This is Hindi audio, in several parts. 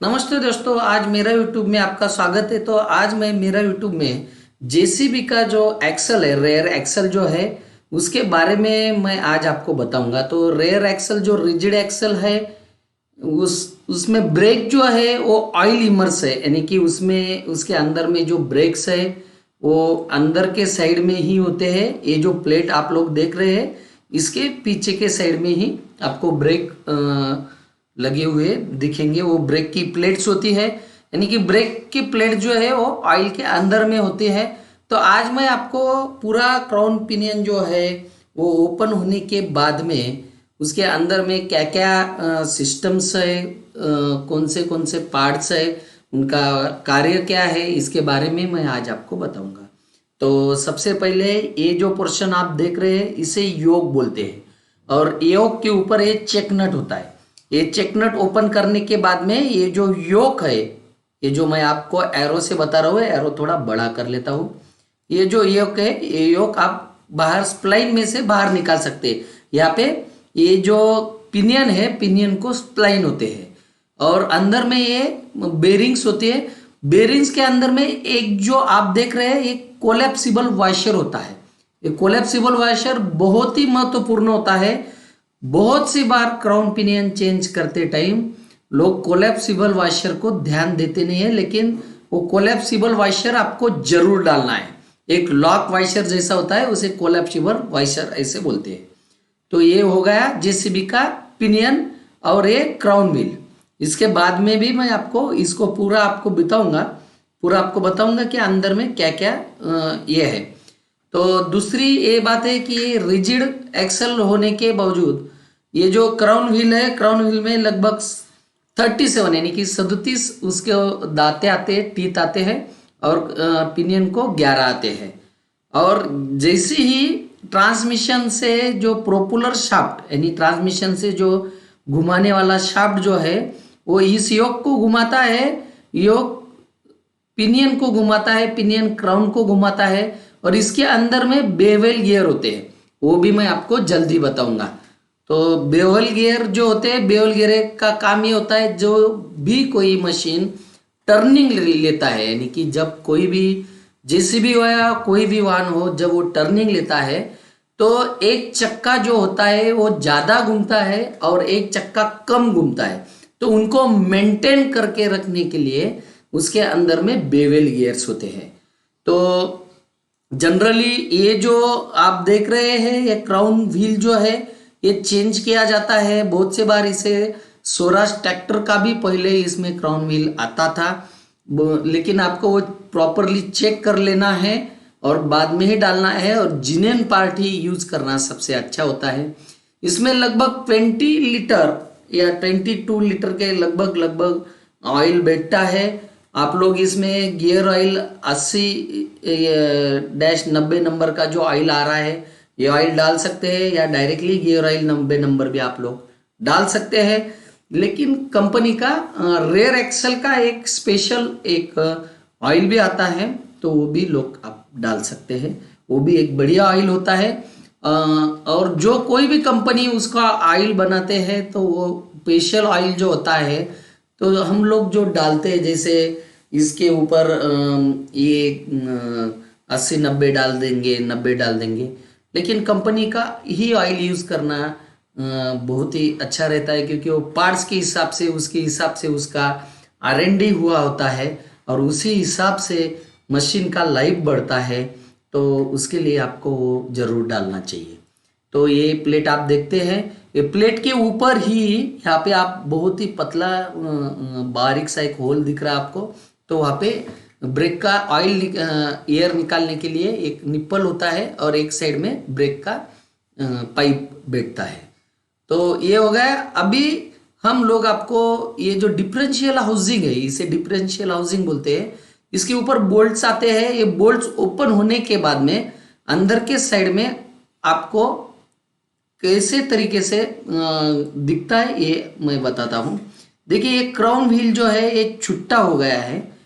नमस्ते दोस्तों, आज मेरा यूट्यूब में आपका स्वागत है। तो आज मैं मेरा यूट्यूब में जेसीबी का जो एक्सल है, रेयर एक्सल जो है, उसके बारे में मैं आज आपको बताऊंगा। तो रेयर एक्सल जो रिजिड एक्सल है, उसमें ब्रेक जो है वो ऑयल इमर्स है, यानी कि उसमें उसके अंदर में जो ब्रेक्स है वो अंदर के साइड में ही होते हैं। ये जो प्लेट आप लोग देख रहे हैं, इसके पीछे के साइड में ही आपको ब्रेक लगे हुए दिखेंगे। वो ब्रेक की प्लेट्स होती है, यानी कि ब्रेक की प्लेट जो है वो ऑयल के अंदर में होती है। तो आज मैं आपको पूरा क्राउन पिनियन जो है वो ओपन होने के बाद में उसके अंदर में क्या क्या सिस्टम्स है, कौन से पार्ट्स है, उनका कार्य क्या है, इसके बारे में मैं आज आपको बताऊंगा। तो सबसे पहले ये जो पोर्शन आप देख रहे हैं इसे योक बोलते हैं, और योक के ऊपर ये चेक नट होता है। ये चेक नट ओपन करने के बाद में ये जो योक है, ये जो मैं आपको एरो से बता रहा हूँ, एरो थोड़ा बड़ा कर लेता हूँ। ये जो योक है, ये योक आप बाहर स्प्लाइन में से बाहर निकाल सकते हैं। यहाँ पे ये जो पिनियन है, पिनियन को स्प्लाइन होते हैं, और अंदर में ये बेरिंग्स होती है। बेरिंग्स के अंदर में एक जो आप देख रहे हैं, एक कोलैप्सिबल वॉशर होता है। ये कोलैप्सिबल वॉशर बहुत ही महत्वपूर्ण होता है। बहुत सी बार क्राउन पिनियन चेंज करते टाइम लोग कोलैप्सिबल वॉशर को ध्यान देते नहीं है, लेकिन वो कोलैप्सिबल वॉशर आपको जरूर डालना है। एक लॉक वॉशर जैसा होता है, उसे कोलैप्सिबल वॉशर ऐसे बोलते हैं। तो ये हो गया जेसीबी का पिनियन और ये क्राउन व्हील। इसके बाद में भी मैं आपको इसको पूरा आपको बताऊंगा कि अंदर में क्या क्या ये है। तो दूसरी ये बात है कि ये रिजिड एक्सल होने के बावजूद ये जो क्राउन व्हील है, क्राउन व्हील में लगभग 37 यानी कि 37 उसके दांतें आते हैं, टीथ आते हैं, और पिनियन को 11 आते हैं। और जैसे ही ट्रांसमिशन से जो प्रोपुलर शाफ्ट, यानी ट्रांसमिशन से जो घुमाने वाला शाफ्ट जो है वो इस योक को घुमाता है, योक पिनियन को घुमाता है, पिनियन क्राउन को घुमाता है, और इसके अंदर में बेवल गियर होते हैं। वो भी मैं आपको जल्दी बताऊंगा। तो बेवल गियर जो होते हैं, बेवल गियर का काम ये होता है, जो भी कोई मशीन टर्निंग लेता है, यानी कि जब कोई भी जेसीबी हो या कोई भी वाहन हो, जब वो टर्निंग लेता है तो एक चक्का जो होता है वो ज्यादा घूमता है और एक चक्का कम घूमता है। तो उनको मेंटेन करके रखने के लिए उसके अंदर में बेवल गियर्स होते हैं। तो जनरली ये जो आप देख रहे हैं, ये क्राउन व्हील जो है ये चेंज किया जाता है बहुत से बार। इसे स्वराज ट्रैक्टर का भी पहले इसमें क्राउन व्हील आता था, लेकिन आपको वो प्रॉपरली चेक कर लेना है और बाद में ही डालना है, और जिनेन पार्ट ही यूज करना सबसे अच्छा होता है। इसमें लगभग 20 लीटर या 22 लीटर के लगभग ऑयल बैठता है। आप लोग इसमें गियर ऑयल 80-90 नंबर का जो ऑयल आ रहा है, ये ऑयल डाल सकते हैं, या डायरेक्टली गियर ऑयल 90 नंबर भी आप लोग डाल सकते हैं। लेकिन कंपनी का रेयर एक्सल का एक स्पेशल एक ऑयल भी आता है, तो वो भी लोग आप डाल सकते हैं। वो भी एक बढ़िया ऑयल होता है। और जो कोई भी कंपनी उसका ऑयल बनाते हैं, तो वो स्पेशल ऑयल जो होता है, तो हम लोग जो डालते हैं, जैसे इसके ऊपर ये 80-90 डाल देंगे, 90 डाल देंगे, लेकिन कंपनी का ही ऑयल यूज करना बहुत ही अच्छा रहता है, क्योंकि वो पार्ट्स के हिसाब से उसका R&D हुआ होता है, और उसी हिसाब से मशीन का लाइफ बढ़ता है। तो उसके लिए आपको वो जरूर डालना चाहिए। तो ये प्लेट आप देखते हैं, ये प्लेट के ऊपर ही यहाँ पे आप बहुत ही पतला बारीक सा एक होल दिख रहा है आपको। तो वहाँ पे ब्रेक का ऑयल एयर निकालने के लिए एक निप्पल होता है, और एक साइड में ब्रेक का पाइप बैठता है। तो ये हो गया। अभी हम लोग आपको ये जो डिफरेंशियल हाउसिंग है, इसे डिफरेंशियल हाउसिंग बोलते हैं। इसके ऊपर बोल्ट्स आते हैं। ये बोल्ट्स ओपन होने के बाद में अंदर के साइड में आपको कैसे तरीके से दिखता है ये मैं बताता हूँ। देखिए, ये क्राउन व्हील जो है ये छुट्टा हो गया है।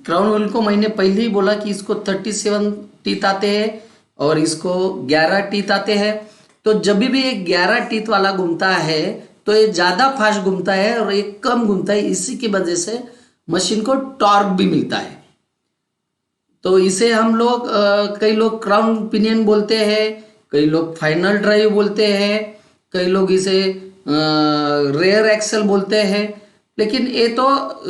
क्राउन व्हील को मैंने पहले ही बोला कि इसको 37 टीथ आते हैं और इसको 11 टीथ आते हैं। तो जब भी एक 11 टीथ वाला घूमता है, तो ये ज़्यादा फास्ट घूमता है और ये कम घूमता है, इसी की वजह से मशीन को टॉर्क भी मिलता है। तो इसे हम लोग कई लोग क्राउन पिनियन बोलते हैं, कई लोग फाइनल ड्राइव बोलते हैं, कई लोग इसे रेयर एक्सल बोलते हैं, लेकिन ये तो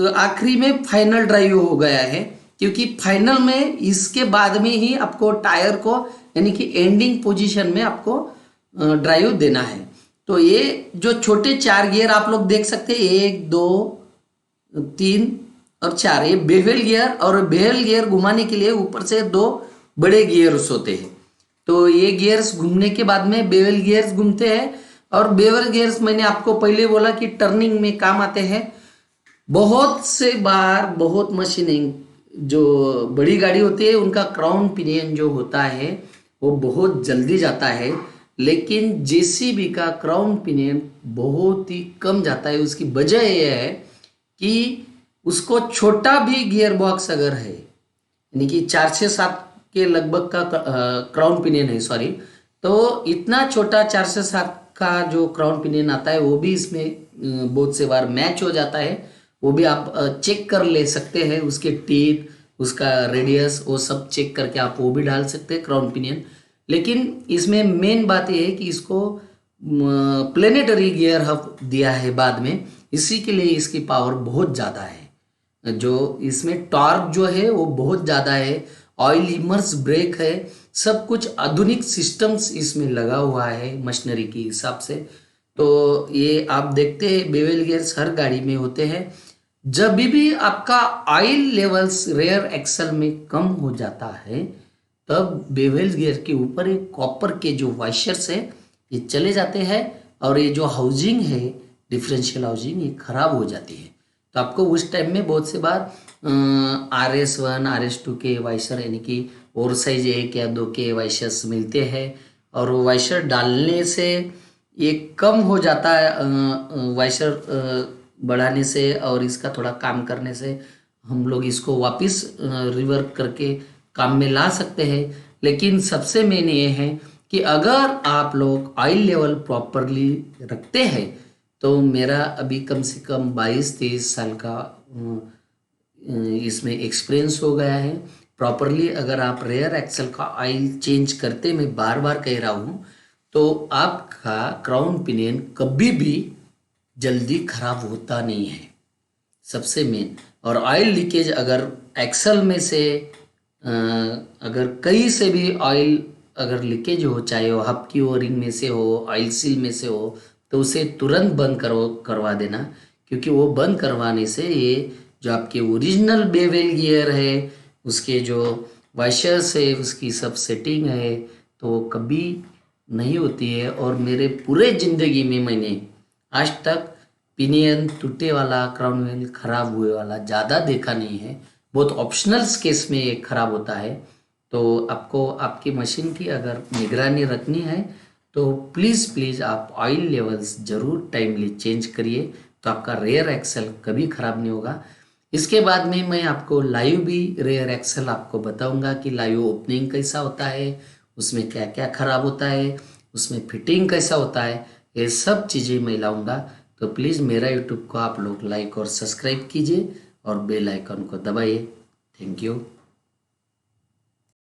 आखिरी में फाइनल ड्राइव हो गया है, क्योंकि फाइनल में इसके बाद में ही आपको टायर को यानी कि एंडिंग पोजीशन में आपको ड्राइव देना है। तो ये जो छोटे 4 गियर आप लोग देख सकते हैं, 1 2 3 और 4, ये बेवल गियर, और बेवल गियर घुमाने के लिए ऊपर से 2 बड़े गियर्स होते हैं। तो ये गियर्स घूमने के बाद में बेवल गियर्स घूमते हैं, और बेवल गियर्स मैंने आपको पहले बोला कि टर्निंग में काम आते हैं। बहुत से बार बहुत मशीनिंग जो बड़ी गाड़ी होती है उनका क्राउन पिनियन जो होता है वो बहुत जल्दी जाता है, लेकिन जेसीबी का क्राउन पिनियन बहुत ही कम जाता है। उसकी वजह यह है कि उसको छोटा भी गियर बॉक्स अगर है, यानी कि 4 से 7 के लगभग का क्राउन पिनियन है, सॉरी, तो इतना छोटा 4 से 7 का जो क्राउन पिनियन आता है वो भी इसमें बहुत से बार मैच हो जाता है। वो भी आप चेक कर ले सकते हैं, उसके टीथ, उसका रेडियस, वो सब चेक करके आप वो भी डाल सकते हैं क्राउन पिनियन। लेकिन इसमें मेन बात ये है कि इसको प्लेनेटरी गियर हब दिया है बाद में, इसी के लिए इसकी पावर बहुत ज़्यादा है। जो इसमें टॉर्क जो है वो बहुत ज़्यादा है, ऑयल इमर्स ब्रेक है, सब कुछ आधुनिक सिस्टम्स इसमें लगा हुआ है मशीनरी के हिसाब से। तो ये आप देखते हैं बेवल गियर्स हर गाड़ी में होते हैं। जब भी आपका ऑयल लेवल्स रेयर एक्सल में कम हो जाता है, तब बेवल गियर के ऊपर एक कॉपर के जो वाशर्स है ये चले जाते हैं, और ये जो हाउसिंग है डिफरेंशियल हाउसिंग ये खराब हो जाती है। तो आपको उस टाइम में बहुत से बार RS1 RS2 के वाइशर यानी कि ओवर साइज 1 या 2 के वाइशर्स मिलते हैं, और वो वाइशर डालने से ये कम हो जाता है, वाइशर बढ़ाने से और इसका थोड़ा काम करने से हम लोग इसको वापस रिवर्क करके काम में ला सकते हैं। लेकिन सबसे मेन ये है कि अगर आप लोग ऑयल लेवल प्रॉपरली रखते हैं, तो मेरा अभी कम से कम 22-23 साल का इसमें एक्सपीरियंस हो गया है। प्रॉपरली अगर आप रेयर एक्सल का ऑयल चेंज करते, मैं बार बार कह रहा हूँ, तो आपका क्राउन पिनियन कभी भी जल्दी खराब होता नहीं है, सबसे मेन। और ऑयल लीकेज अगर एक्सल में से अगर कहीं से भी ऑयल अगर लीकेज हो, चाहे वो हब की ओरिंग में से हो, ऑयल सील में से हो, तो उसे तुरंत बंद करवा देना, क्योंकि वो बंद करवाने से ये जो आपके ओरिजिनल बेवल गियर है, उसके जो वाशर्स है, उसकी सब सेटिंग है, तो कभी नहीं होती है। और मेरे पूरे ज़िंदगी में मैंने आज तक पिनियन टूटे वाला, क्राउन व्हील खराब हुए वाला ज़्यादा देखा नहीं है। बहुत ऑप्शनल केस में ये खराब होता है। तो आपको आपकी मशीन की अगर निगरानी रखनी है तो प्लीज़ आप ऑयल लेवल्स ज़रूर टाइमली चेंज करिए, तो आपका रेयर एक्सल कभी ख़राब नहीं होगा। इसके बाद में मैं आपको लाइव भी रेयर एक्सल आपको बताऊंगा कि लाइव ओपनिंग कैसा होता है, उसमें क्या क्या ख़राब होता है, उसमें फिटिंग कैसा होता है, ये सब चीज़ें मैं लाऊंगा। तो प्लीज़ मेरा यूट्यूब को आप लोग लाइक और सब्सक्राइब कीजिए और बेल आइकन को दबाइए। Thank you.